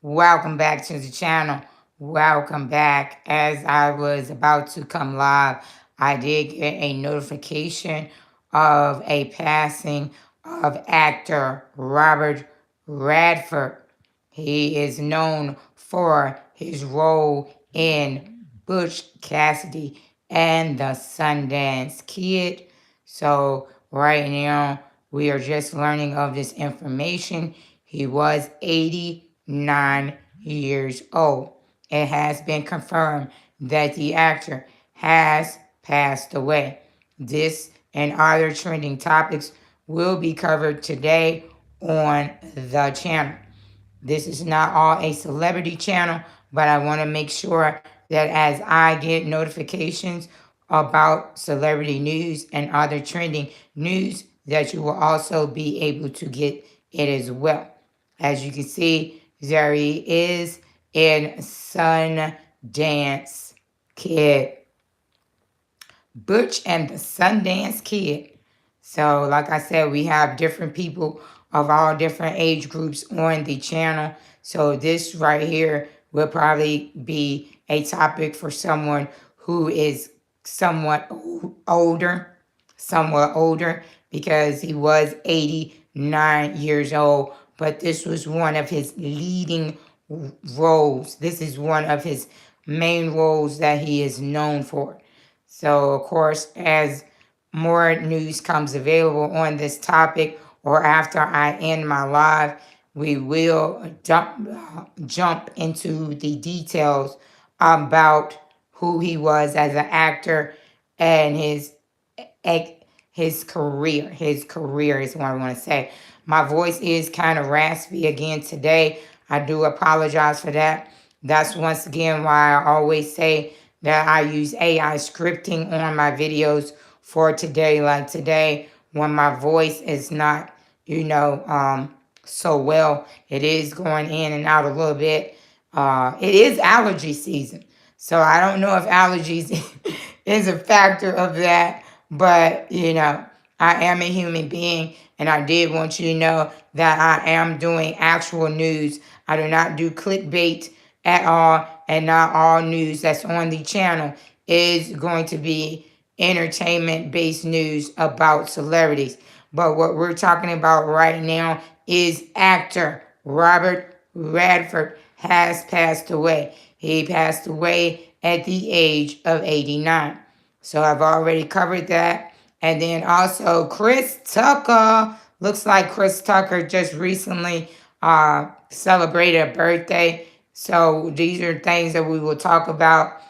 Welcome back to the channel. Welcome back. As I was about to come live, I did get a notification of a passing of actor Robert Redford. He is known for his role in Butch Cassidy and the Sundance Kid. So right now, we are just learning of this information. He was 89 years old. It has been confirmed that the actor has passed away. This and other trending topics will be covered today on the channel. This is not all a celebrity channel, but I want to make sure that as I get notifications about celebrity news and other trending news, that you will also be able to get it as well. As you can see, there he is in Sundance Kid. Butch and the Sundance Kid. So, like I said, we have different people of all different age groups on the channel. So this right here will probably be a topic for someone who is somewhat older, because he was 89 years old. But this was one of his leading roles. This is one of his main roles that he is known for. So, of course, as more news comes available on this topic, or after I end my live, we will jump into the details about who he was as an actor and his career. His career is what I want to say. My voice is kind of raspy again today. I do apologize for that. That's once again why I always say that I use AI scripting on my videos for today. Like today, when my voice is not, so well, it is going in and out a little bit. It is allergy season. So I don't know if allergies is a factor of that, but I am a human being, and I did want you to know that I am doing actual news. I do not do clickbait at all, and not all news that's on the channel is going to be entertainment-based news about celebrities. But what we're talking about right now is actor Robert Redford has passed away. He passed away at the age of 89. So I've already covered that. And then also Chris Tucker. Looks like Chris Tucker just recently celebrated a birthday. So these are things that we will talk about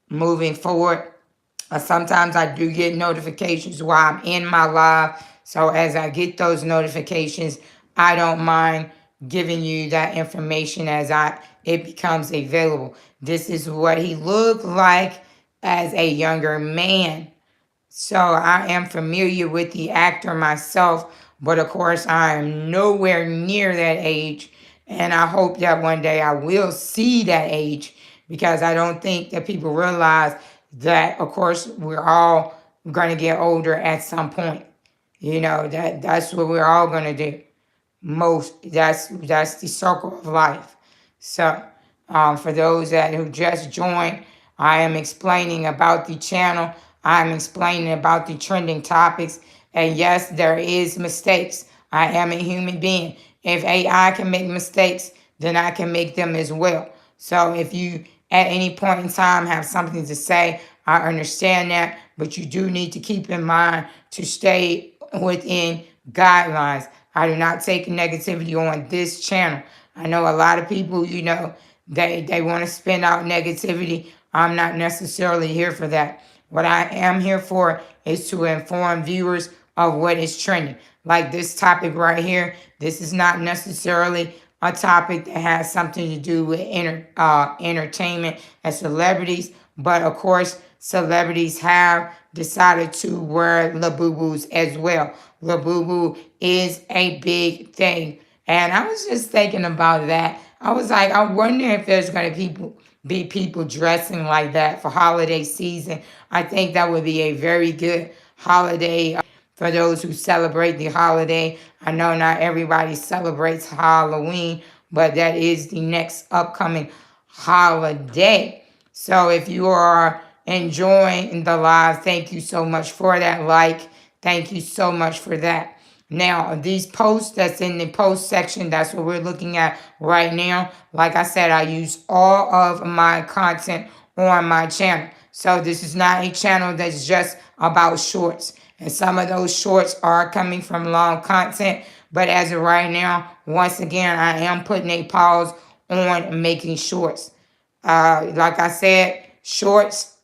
moving forward. Sometimes I do get notifications while I'm in my live. So as I get those notifications, I don't mind giving you that information as it becomes available. This is what he looked like as a younger man. So I am familiar with the actor myself, but of course I am nowhere near that age. And I hope that one day I will see that age, because I don't think that people realize that, of course, we're all going to get older at some point. That's what we're all going to do. That's the circle of life. So for those who just joined, I am explaining about the channel. I'm explaining about the trending topics. And yes, there is mistakes. I am a human being. If AI can make mistakes, then I can make them as well. So if you at any point in time have something to say, I understand that, but you do need to keep in mind to stay within guidelines. I do not take negativity on this channel. I know a lot of people, they want to spin out negativity. I'm not necessarily here for that. What I am here for is to inform viewers of what is trending. Like this topic right here, this is not necessarily a topic that has something to do with entertainment and celebrities, but of course, celebrities have decided to wear labubus as well. Labubu is a big thing. And I was just thinking about that. I was like, I wonder if there's going to be people dressing like that for holiday season. I think that would be a very good holiday for those who celebrate the holiday. I know not everybody celebrates Halloween, but that is the next upcoming holiday. So if you are enjoying the live, thank you so much for that like. Thank you so much for that. Now, these posts that's in the post section, that's what we're looking at right now. Like I said, I use all of my content on my channel. So this is not a channel that's just about shorts. And some of those shorts are coming from long content. But as of right now, once again, I am putting a pause on making shorts. Like I said, shorts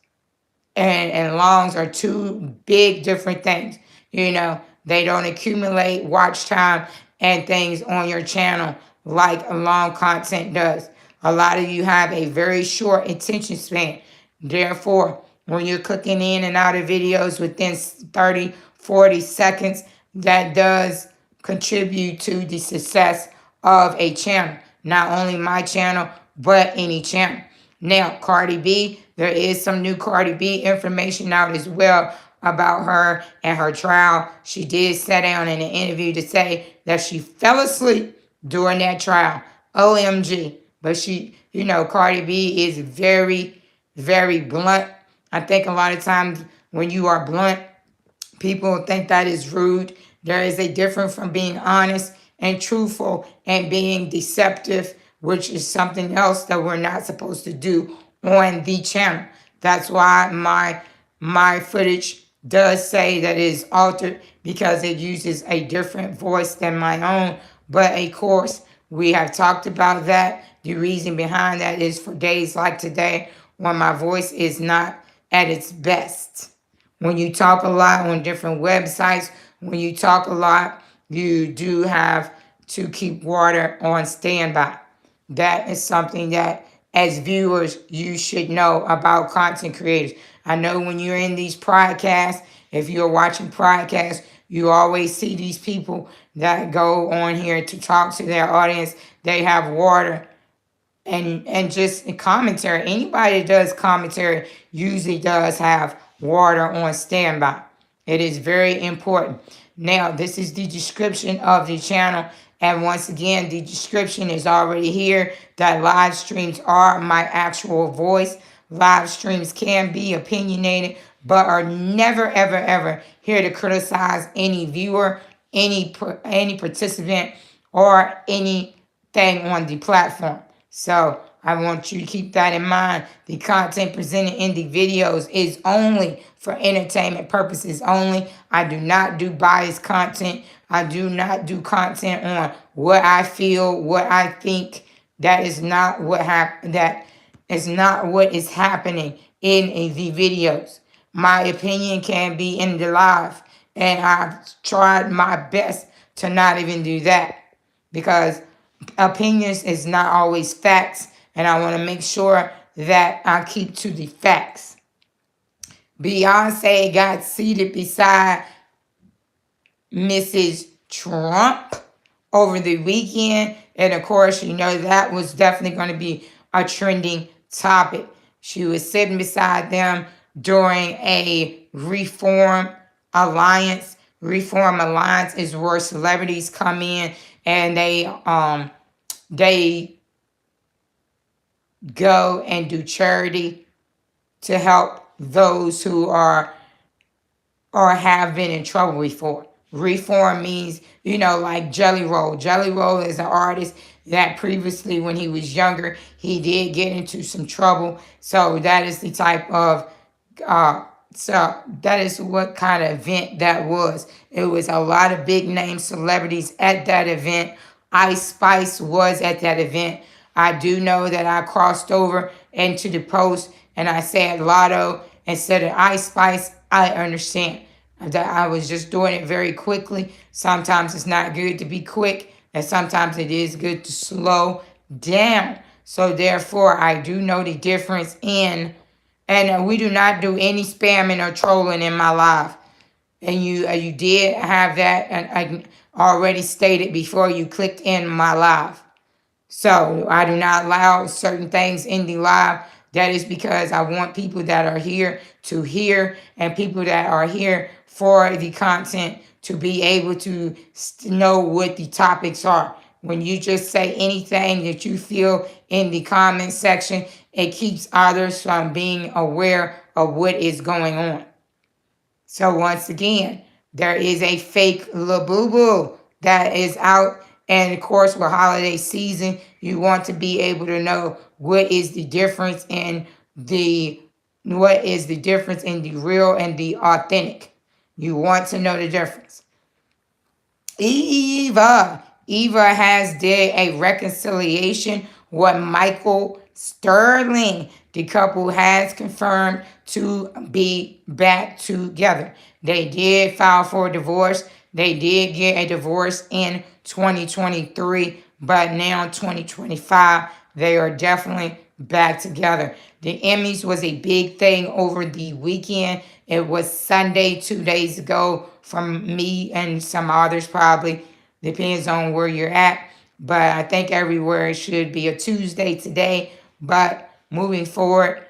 and longs are two big different things. You know, they don't accumulate watch time and things on your channel like long content does. A lot of you have a very short attention span. Therefore, when you're clicking in and out of videos within 30, 40 seconds, that does contribute to the success of a channel. Not only my channel, but any channel. Now, Cardi B, there is some new Cardi B information out as well about her and her trial. She did sit down in an interview to say that she fell asleep during that trial. OMG. But she, Cardi B is very, very blunt. I think a lot of times when you are blunt, people think that is rude. There is a difference from being honest and truthful and being deceptive, which is something else that we're not supposed to do on the channel. That's why my footage does say that it is altered, because it uses a different voice than my own. But of course, we have talked about that. The reason behind that is for days like today when my voice is not at its best. When you talk a lot on different websites, when you talk a lot, you do have to keep water on standby. That is something that, as viewers, you should know about content creators. I know when you're in these podcasts, if you're watching podcasts, you always see these people that go on here to talk to their audience. They have water and just commentary. Anybody that does commentary usually does have water on standby. It is very important. Now, this is the description of the channel. And once again, the description is already here that live streams are my actual voice. Live streams can be opinionated, but are never, ever, ever here to criticize any viewer, any participant, or anything on the platform. So I want you to keep that in mind. The content presented in the videos is only for entertainment purposes only. I do not do biased content. I do not do content on what I feel, what I think. That is not what that is not what is happening in the videos. My opinion can be in the live, and I've tried my best to not even do that, because opinions is not always facts, and I want to make sure that I keep to the facts. Beyonce got seated beside Mrs. Trump over the weekend, and of course, that was definitely going to be a trending topic. She was sitting beside them during a Reform Alliance. Reform Alliance is where celebrities come in and they go and do charity to help those who are or have been in trouble before. Reform means, like Jelly Roll. Jelly Roll is an artist that previously, when he was younger, he did get into some trouble. So that is the type of so that is what kind of event that was. It was a lot of big name celebrities at that event. Ice Spice was at that event. I do know that I crossed over into the post and I said Lotto instead of Ice Spice. I understand that I was just doing it very quickly. Sometimes it's not good to be quick, and sometimes it is good to slow down. So therefore, I do know the difference in. And we do not do any spamming or trolling in my live. And you did have that, and I already stated before you clicked in my live. So I do not allow certain things in the live. That is because I want people that are here to hear, and people that are here for the content to be able to know what the topics are. when you just say anything that you feel in the comment section, it keeps others from being aware of what is going on. So once again, there is a fake Labubu that is out. And of course, with holiday season, you want to be able to know what is the difference in the real and the authentic. You want to know the difference. Eva has did a reconciliation with Michael Sterling. The couple has confirmed to be back together. They did file for a divorce. They did get a divorce in 2023, but now 2025, they are definitely back together. The Emmys was a big thing over the weekend. It was Sunday 2 days ago from me and some others probably. Depends on where you're at. But I think everywhere it should be a Tuesday today. But moving forward,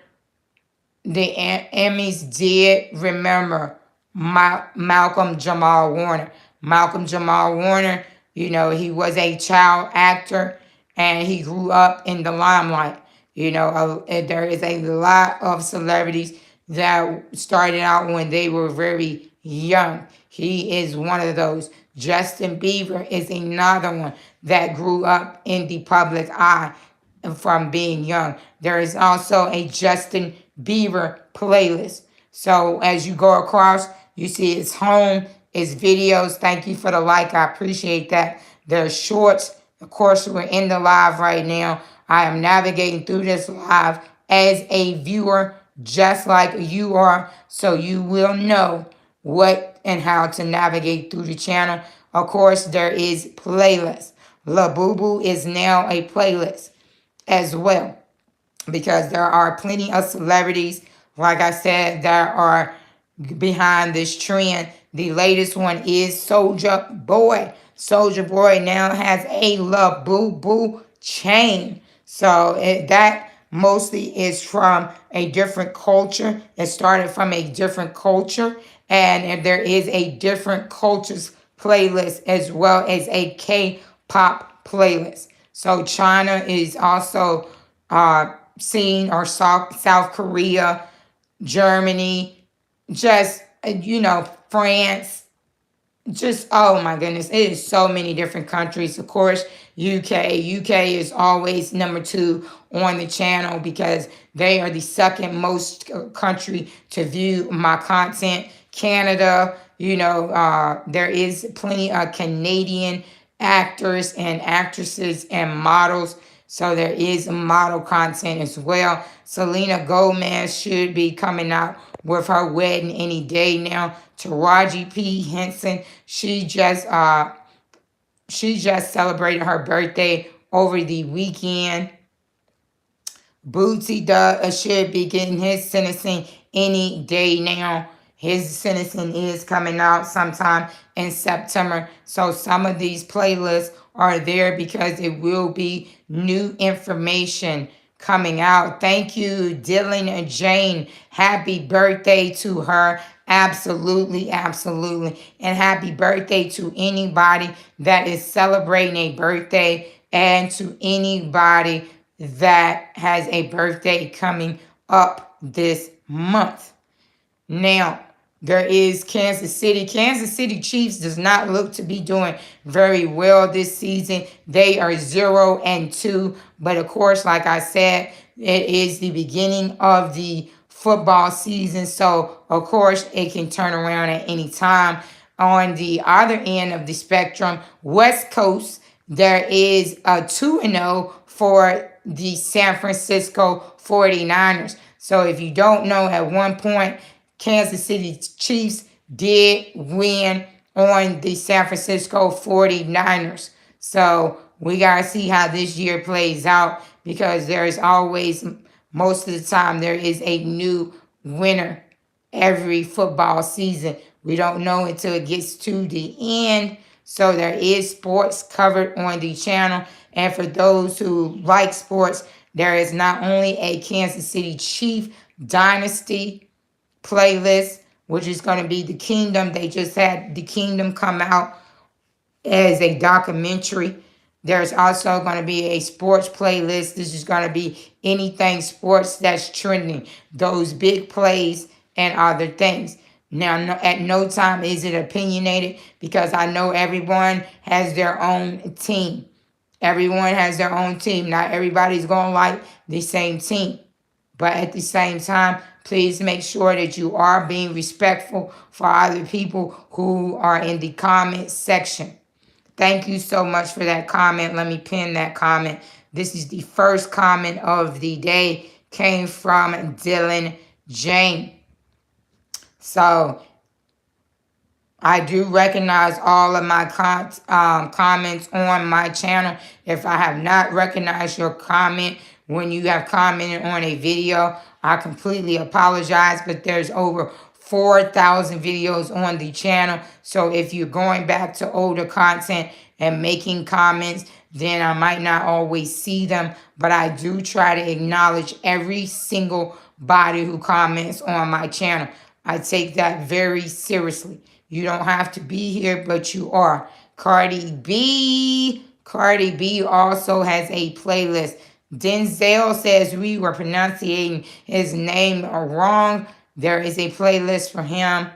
the Emmys did remember Malcolm Jamal Warner. Malcolm Jamal Warner, he was a child actor and he grew up in the limelight. There is a lot of celebrities that started out when they were very young. He is one of those. Justin Bieber is another one that grew up in the public eye from being young. There is also a Justin Bieber playlist. So as you go across, you see his home, his videos. Thank you for the like. I appreciate that. There's shorts. Of course, we're in the live right now. I am navigating through this live as a viewer, just like you are. So you will know what and how to navigate through the channel. Of course, there is playlists. La Boo Boo is now a playlist as well, because there are plenty of celebrities, like I said, that are behind this trend. The latest one is Soulja Boy. Soulja Boy now has a La Boo Boo chain. So that mostly is from a different culture. It started from a different culture, and there is a different cultures playlist as well as a K-pop playlist. So China is also seen, or South Korea, Germany, just France, just, oh my goodness, it is so many different countries. Of course, UK is always number 2 on the channel because they are the second most country to view my content. Canada, there is plenty of Canadian actors and actresses and models. So there is model content as well. Selena Gomez should be coming out with her wedding any day now. Taraji P. Henson, she just celebrated her birthday over the weekend. Bootsy should be getting his sentencing any day now. His sentencing is coming out sometime in September. So some of these playlists are there because it will be new information coming out. Thank you, Dylan and Jane. Happy birthday to her. Absolutely, absolutely. And happy birthday to anybody that is celebrating a birthday, and to anybody that has a birthday coming up this month. Now, there is Kansas City. Kansas City Chiefs does not look to be doing very well this season. They are 0-2. But of course, like I said, it is the beginning of the football season. So, of course, it can turn around at any time. On the other end of the spectrum, West Coast, there is a 2-0 for the San Francisco 49ers. So if you don't know, at one point, Kansas City Chiefs did win on the San Francisco 49ers. So we got to see how this year plays out, because there is always, most of the time, there is a new winner every football season. We don't know until it gets to the end. So there is sports covered on the channel. And for those who like sports, there is not only a Kansas City Chief Dynasty playlist, which is going to be The Kingdom. They just had The Kingdom come out as a documentary. There's also going to be a sports playlist. This is going to be anything sports that's trending, those big plays and other things. Now, at no time is it opinionated because I know everyone has their own team. Everyone has their own team. Not everybody's going to like the same team. But at the same time, please make sure that you are being respectful for other people who are in the comment section. Thank you so much for that comment. Let me pin that comment. This is the first comment of the day. Came from Dylan Jane. So I do recognize all of my comments on my channel. If I have not recognized your comment when you have commented on a video, I completely apologize, but there's over 4,000 videos on the channel. So if you're going back to older content and making comments, then I might not always see them, but I do try to acknowledge every single body who comments on my channel. I take that very seriously. You don't have to be here, but you are. Cardi B. Cardi B also has a playlist. Denzel says we were pronouncing his name wrong. There is a playlist for him.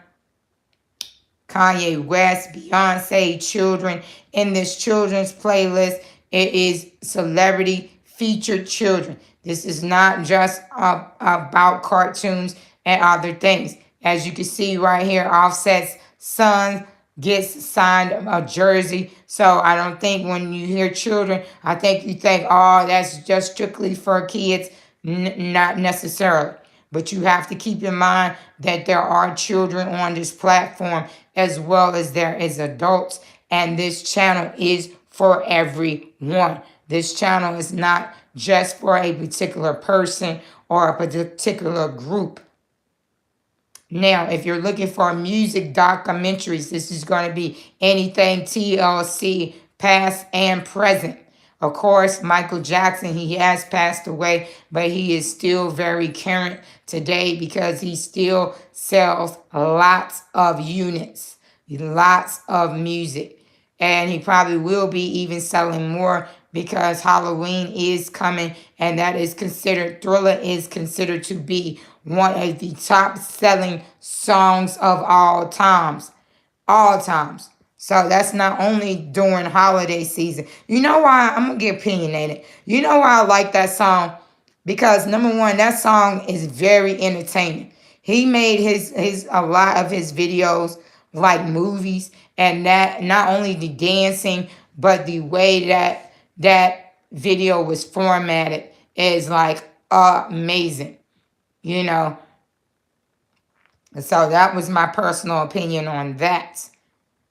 Kanye West, Beyonce, children. In this children's playlist, it is celebrity featured children. This is not just about cartoons and other things. As you can see right here, Offset's son gets signed a jersey. So I don't think when you hear children, I think you think, oh, that's just strictly for kids. Not necessarily. But you have to keep in mind that there are children on this platform as well as there is adults. And this channel is for everyone. This channel is not just for a particular person or a particular group. Now, if you're looking for music documentaries, this is going to be anything TLC, past and present. Of course, Michael Jackson, he has passed away, but he is still very current today because he still sells lots of units, lots of music. And he probably will be even selling more because Halloween is coming, and that is considered, Thriller is considered to be one of the top selling songs of all times. All times. So that's not only during holiday season. You know why? I'm going to get opinionated. You know why I like that song? Because number one, that song is very entertaining. He made his a lot of his videos like movies, and that not only the dancing, but the way that video was formatted is like amazing. You know. So that was my personal opinion on that.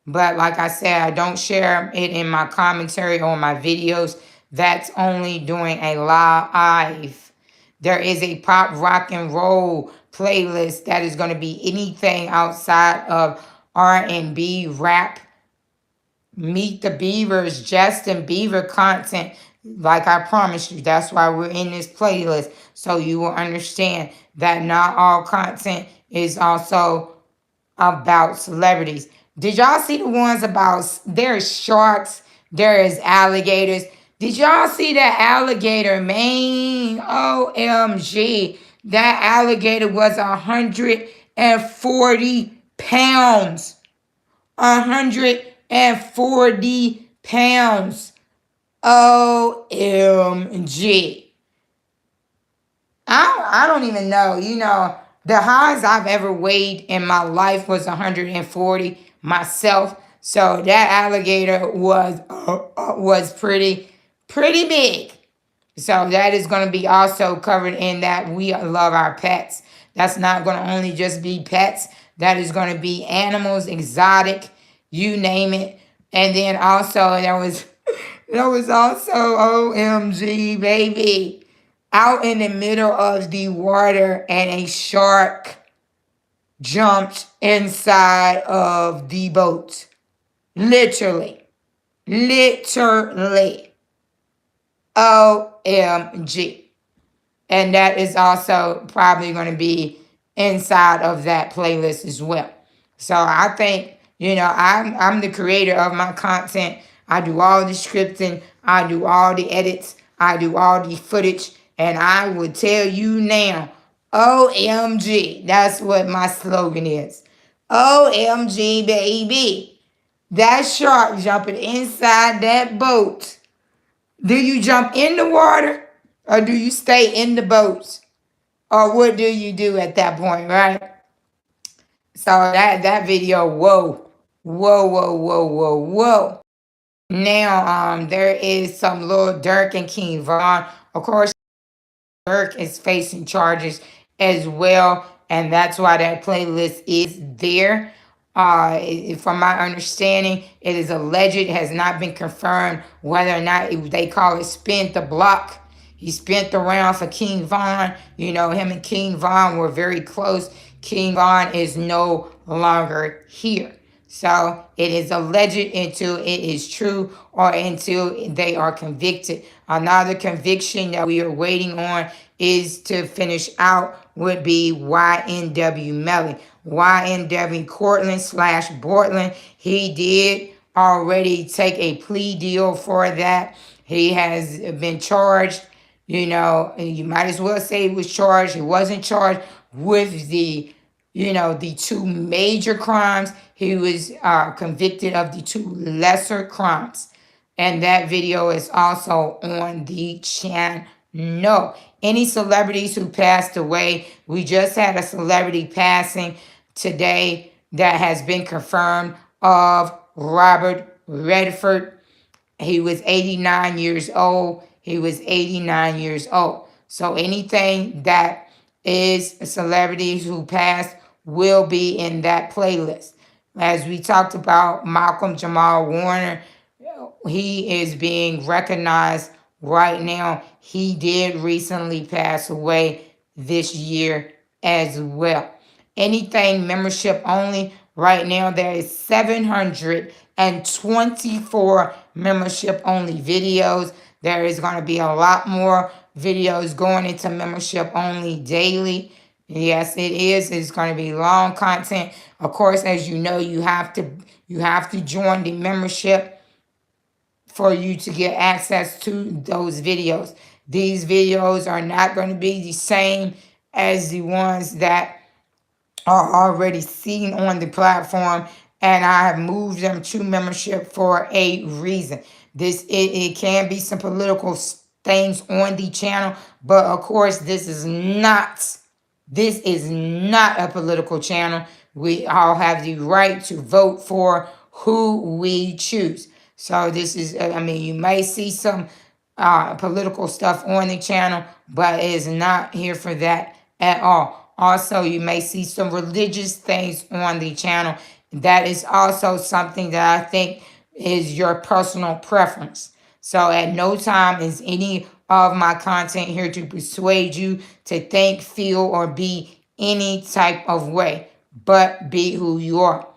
But like I said, I don't share it in my commentary or my videos. That's only doing a live. There is a pop, rock, and roll playlist that is going to be anything outside of R&B, rap, Meet the Beavers, Justin Bieber content. Like I promised you, that's why we're in this playlist. So you will understand that not all content is also about celebrities. Did y'all see the ones about there's sharks, there is alligators? Did y'all see that alligator, man? OMG. That alligator was 140 pounds. 140 pounds. OMG. I don't even know. You know, the highest I've ever weighed in my life was 140 myself. So that alligator was pretty big. So that is going to be also covered in that we love our pets. That's not going to only just be pets. That is going to be animals, exotic, you name it. And then also there was also OMG, baby. Out in the middle of the water and a shark jumped inside of the boat. Literally. OMG. And that is also probably going to be inside of that playlist as well. So I think, you know, I'm the creator of my content. I do all the scripting. I do all the edits. I do all the footage. And I would tell you now, OMG. That's what my slogan is. OMG, baby. That shark jumping inside that boat. Do you jump in the water or do you stay in the boat? Or what do you do at that point, right? So that video, whoa, whoa, whoa, whoa, whoa, whoa. Now there is some Lil Durk and King Von. Of course, Durk is facing charges as well, and that's why that playlist is there. From my understanding, it is alleged, it has not been confirmed whether or not they call it spin the block. He spent the round for King Von. You know, him and King Von were very close. King Von is no longer here. So it is alleged until it is true or until they are convicted. Another conviction that we are waiting on is to finish out would be YNW Melly. YNW Cortland / Bortland. He did already take a plea deal for that. He has been charged. You know, you might as well say he was charged. He wasn't charged with the two major crimes. He was convicted of the two lesser crimes. And that video is also on the channel. No. Any celebrities who passed away, we just had a celebrity passing today that has been confirmed of Robert Redford. He was 89 years old. He was 89 years old. So anything that is celebrities who passed will be in that playlist. As we talked about Malcolm Jamal Warner, he is being recognized right now. He did recently pass away this year as well. Anything membership only, right now there is 724 membership only videos. There is going to be a lot more videos going into membership only daily. Yes, it is. It's going to be long content. Of course, as you know, you have to join the membership for you to get access to those videos. These videos are not going to be the same as the ones that are already seen on the platform, and I have moved them to membership for a reason. It can be some political things on the channel, but of course this is not a political channel. We all have the right to vote for who we choose. So this is, you may see some political stuff on the channel, but it is not here for that at all. Also, you may see some religious things on the channel. That is also something that I think is your personal preference. So at no time is any of my content here to persuade you to think, feel, or be any type of way, but be who you are.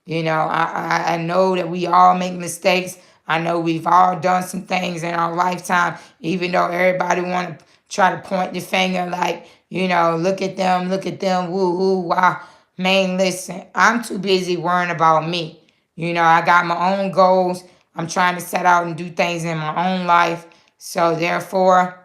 You know, I know that we all make mistakes. I know we've all done some things in our lifetime, even though everybody want to try to point the finger like, look at them, woo woo, wow. Man, listen, I'm too busy worrying about me. I got my own goals. I'm trying to set out and do things in my own life. So therefore,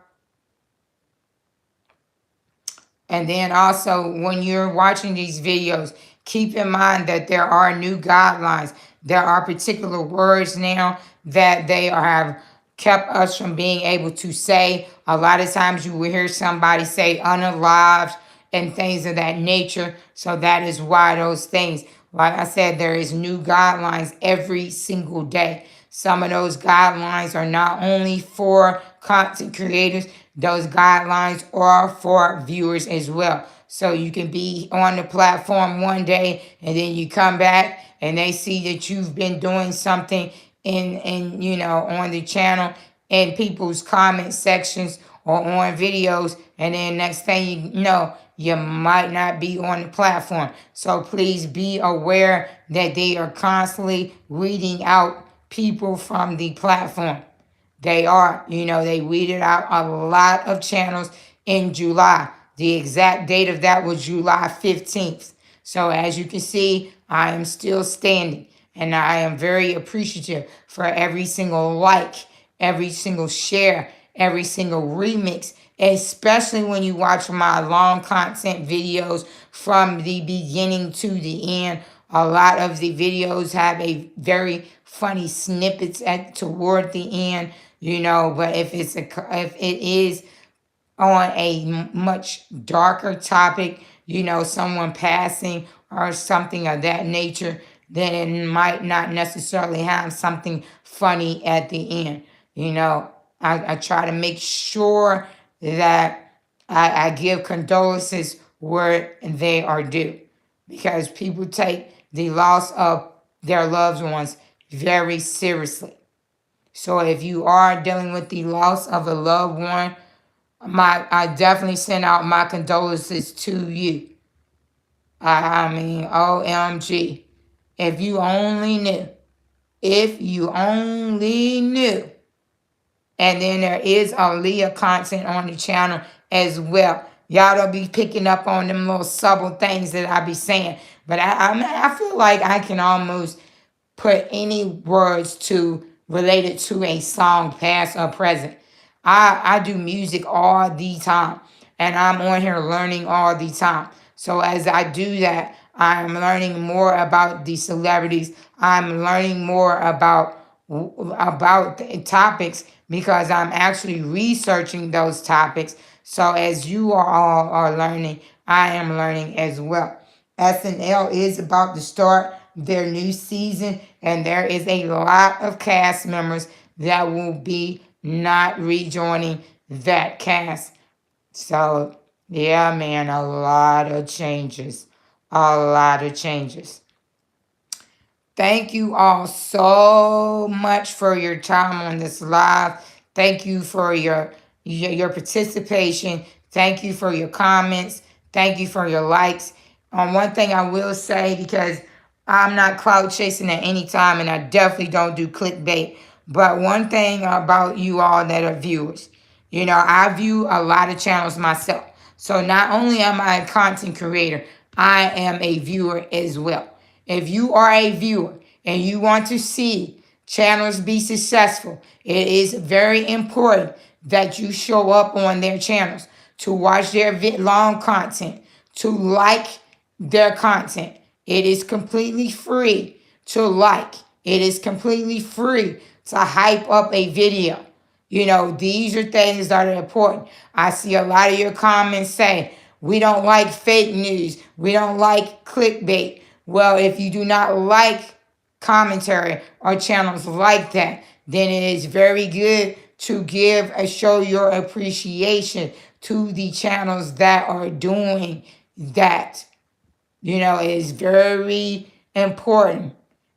and then also when you're watching these videos, keep in mind that there are new guidelines. There are particular words now that they have kept us from being able to say. A lot of times you will hear somebody say unalived and things of that nature. So that is why those things, like I said, there is new guidelines every single day. Some of those guidelines are not only for content creators, those guidelines are for viewers as well. So you can be on the platform one day and then you come back and they see that you've been doing something on the channel in people's comment sections or on videos, and then next thing you know, you might not be on the platform. So please be aware that they are constantly weeding out people from the platform. They are, they weeded out a lot of channels in July. The exact date of that was July 15th. So as you can see, I am still standing, and I am very appreciative for every single like every single share, every single remix, especially when you watch my long content videos from the beginning to the end. A lot of the videos have a very funny snippets toward the end, but if it is on a much darker topic, someone passing or something of that nature, then it might not necessarily have something funny at the end. I try to make sure that I give condolences where they are due, because people take the loss of their loved ones very seriously. So if you are dealing with the loss of a loved one, I definitely send out my condolences to you. I mean, OMG. If you only knew. If you only knew. And then there is Aaliyah content on the channel as well. Y'all don't be picking up on them little subtle things that I be saying. But I feel like I can almost put any words to related to a song, past or present. I do music all the time, and I'm on here learning all the time. So as I do that, I'm learning more about the celebrities. I'm learning more about the topics, because I'm actually researching those topics. So as you all are learning, I am learning as well. SNL is about to start their new season, and there is a lot of cast members that will be not rejoining that cast. So, yeah, man, a lot of changes. A lot of changes. Thank you all so much for your time on this live. Thank you for your participation. Thank you for your comments. Thank you for your likes. One thing I will say, because I'm not cloud chasing at any time, and I definitely don't do clickbait. But one thing about you all that are viewers, I view a lot of channels myself. So not only am I a content creator, I am a viewer as well. If you are a viewer and you want to see channels be successful, it is very important that you show up on their channels, to watch their long content, to like their content. It is completely free to like. It is completely free to hype up a video. These are things that are important. I see a lot of your comments say, we don't like fake news. We don't like clickbait. Well, if you do not like commentary or channels like that, then it is very good to show your appreciation to the channels that are doing that. It is very important.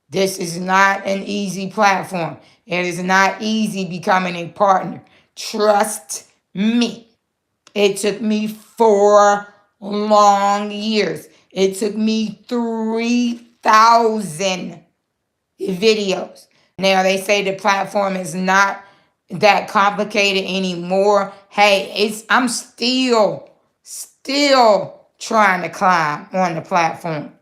This is not an easy platform. It is not easy becoming a partner. Trust me. It took me 4 long years. It took me 3,000 videos. Now they say the platform is not that complicated anymore. Hey, I'm still trying to climb on the platform.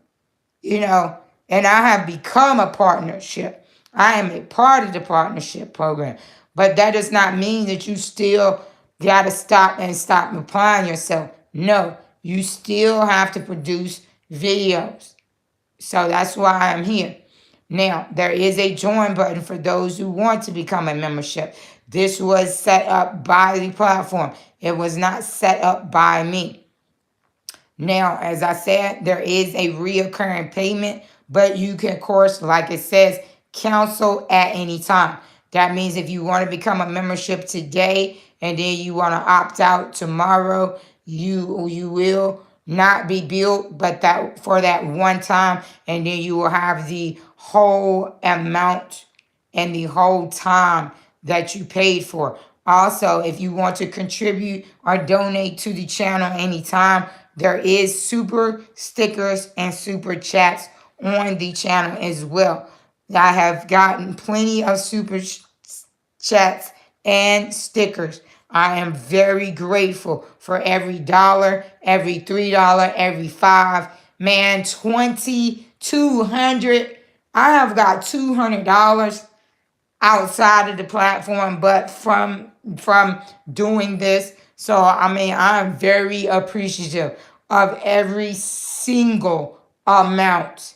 And I have become a partnership. I am a part of the partnership program. But that does not mean that you still got to stop applying yourself. No, you still have to produce videos. So that's why I'm here. Now, there is a join button for those who want to become a membership. This was set up by the platform. It was not set up by me. Now, as I said, there is a reoccurring payment, but you can, of course, like it says, cancel at any time. That means if you want to become a membership today and then you want to opt out tomorrow, you will not be billed, but that for that one time, and then you will have the whole amount and the whole time that you paid for. Also, if you want to contribute or donate to the channel anytime, there is super stickers and super chats on the channel as well. I have gotten plenty of super chats and stickers. I am very grateful for every dollar, every $3, every $5. Man, 2,200. I have got $200. outside of the platform, but from doing this. So I mean, I'm very appreciative of every single amount.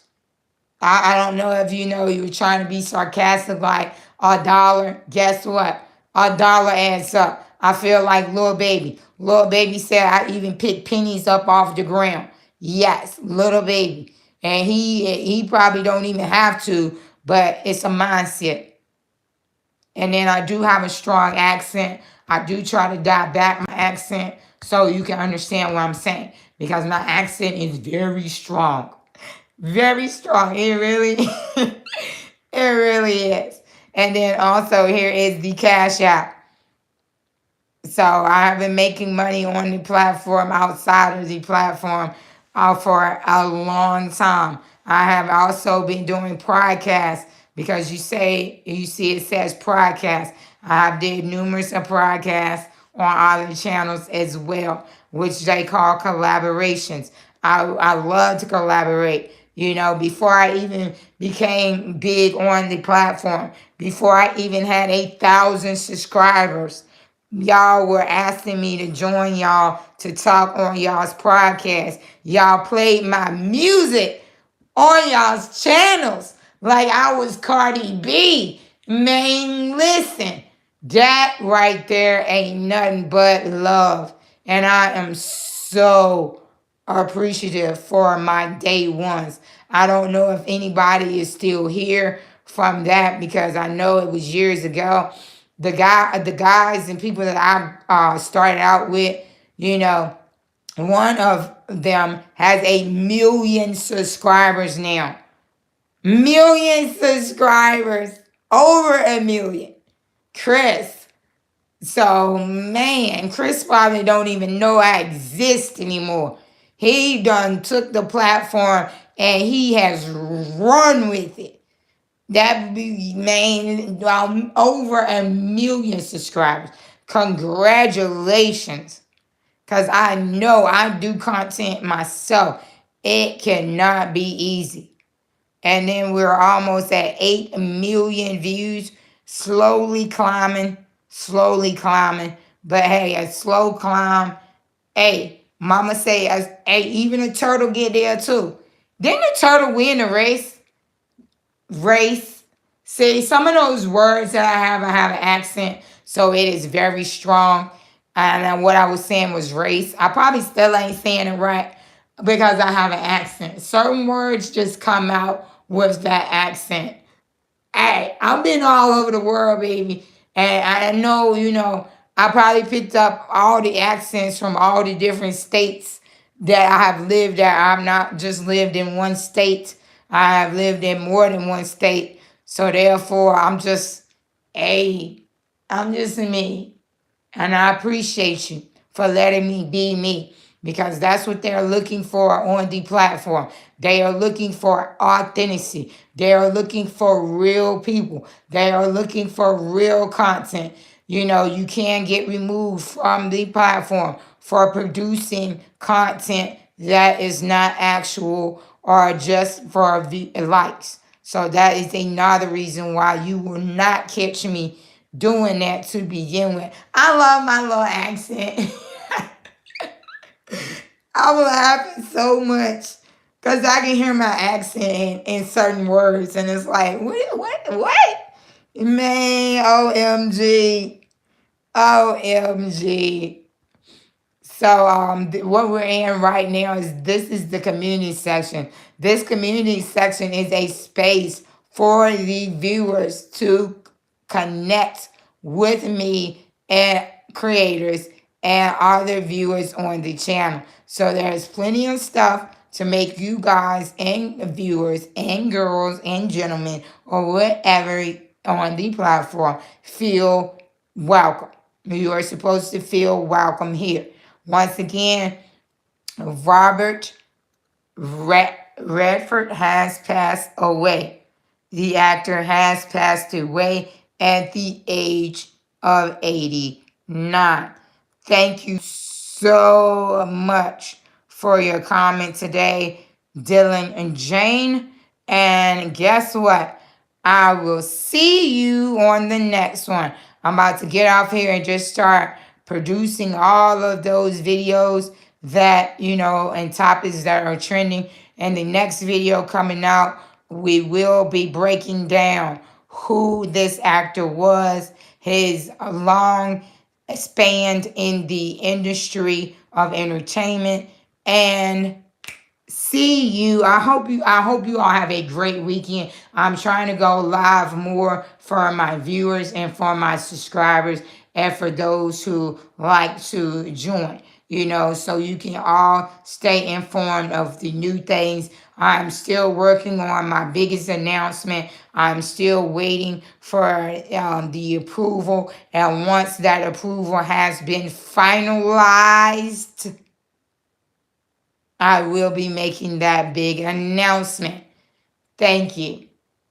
I don't know if you know you were trying to be sarcastic like a dollar. Guess what? A dollar adds up. I feel like little baby. Little baby said I even picked pennies up off the ground. Yes, little baby. And he probably don't even have to, but it's a mindset. And then I do have a strong accent. I do try to dial back my accent so you can understand what I'm saying. Because my accent is very strong. Very strong. It really, it really is. And then also here is the Cash App. So I have been making money on the platform outside of the platform for a long time. I have also been doing podcasts because you see it says podcast. I have did numerous of podcasts on other channels as well, which they call collaborations. I love to collaborate. You know, before I even became big on the platform, before I even had 8,000 subscribers, y'all were asking me to join y'all to talk on y'all's podcast. Y'all played my music on y'all's channels like I was Cardi B. Man, listen, that right there ain't nothing but love. And I am so appreciative for my day ones. I don't know if anybody is still here from that because I know it was years ago. The guys and people that I started out with, you know, one of them has 1 million subscribers now. Million subscribers, over 1 million. Chris. So man, Chris probably don't even know I exist anymore. He done took the platform and he has run with it. That be man, over 1 million subscribers. Congratulations. Cause I know I do content myself. It cannot be easy. And then we're almost at 8 million views, slowly climbing, slowly climbing. But hey, a slow climb. Hey, mama say, hey, even a turtle get there too. Didn't the turtle win the race? See, some of those words that I have an accent, so it is very strong. And then what I was saying was race. I probably still ain't saying it right because I have an accent. Certain words just come out with that accent. Hey, I've been all over the world, baby. And I know, you know, I probably picked up all the accents from all the different states that I have lived at. I've not just lived in one state. I have lived in more than one state. So therefore, hey, I'm just me. And I appreciate you for letting me be me because that's what they're looking for on the platform. They are looking for authenticity. They are looking for real people. They are looking for real content. You know, you can get removed from the platform for producing content that is not actual or just for likes. So that is another reason why you will not catch me doing that to begin with. I love my little accent. I was laughing so much because I can hear my accent in certain words, and it's like, what? Man, OMG, OMG. So what we're in right now is this is the community section. This community section is a space for the viewers to connect with me and creators and other viewers on the channel. So there's plenty of stuff to make you guys and viewers and girls and gentlemen or whatever on the platform feel welcome. You are supposed to feel welcome here. Once again, Robert Redford has passed away. The actor has passed away at the age of 89. Thank you so much for your comment today, Dylan and Jane. And guess what? I will see you on the next one. I'm about to get off here and just start producing all of those videos that, and topics that are trending. And the next video coming out, we will be breaking down who this actor was, his long span in the industry of entertainment, and see you. I hope you all have a great weekend. I'm trying to go live more for my viewers and for my subscribers and for those who like to join. So you can all stay informed of the new things. I'm still working on my biggest announcement. I'm still waiting for the approval. And once that approval has been finalized, I will be making that big announcement. Thank you.